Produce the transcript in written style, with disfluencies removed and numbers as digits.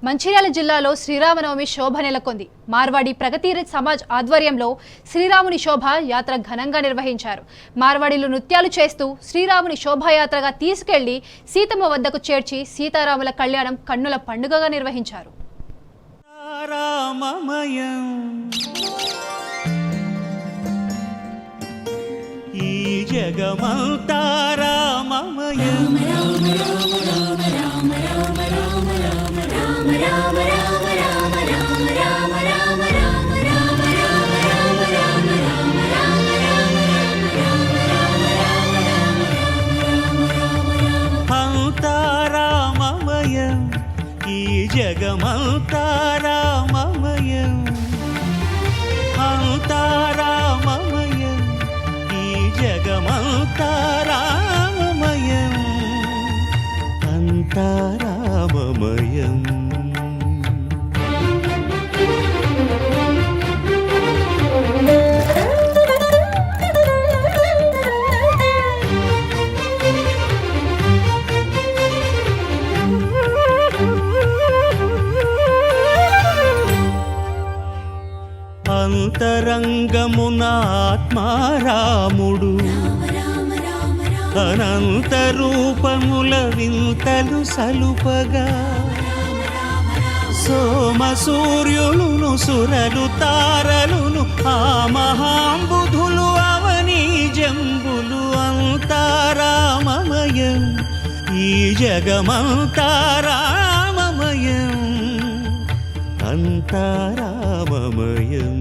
మంచిర్యాల జిల్లాలో శ్రీరామనవమి శోభ నెలకొంది. మార్వాడి ప్రగతి సమాజ్ ఆధ్వర్యంలో శ్రీరాముని శోభ యాత్ర ఘనంగా నిర్వహించారు. మార్వాడీలు నృత్యాలు చేస్తూ శ్రీరాముని శోభాయాత్రగా తీసుకెళ్లి సీతమ్మ వద్దకు చేర్చి సీతారాముల కళ్యాణం కన్నుల పండుగగా నిర్వహించారు. ఈ జగమంతా రామమయం, రామ రామ రామ రామ రామ రామ రామ రామ రామ రామ రామ రామ రామ రామ రామ రామ రామ రామ రామ అంతా రామమయం, ఈ జగమంతా రామమయం, అంతా రామమయం, ఈ జగమంతా రామమయం, అంతా రామమయం. అంతరంగమున ఆత్మారాముడు అనంత రూపముల వింతలు సలుపగా, సోమ సూర్యులును సురలు తారలును ఆ మహాంబుధులు అవనీ జంబులు అంతా రామమయం, ఈ జగమంతా రామమయం, అంతా రామమయం.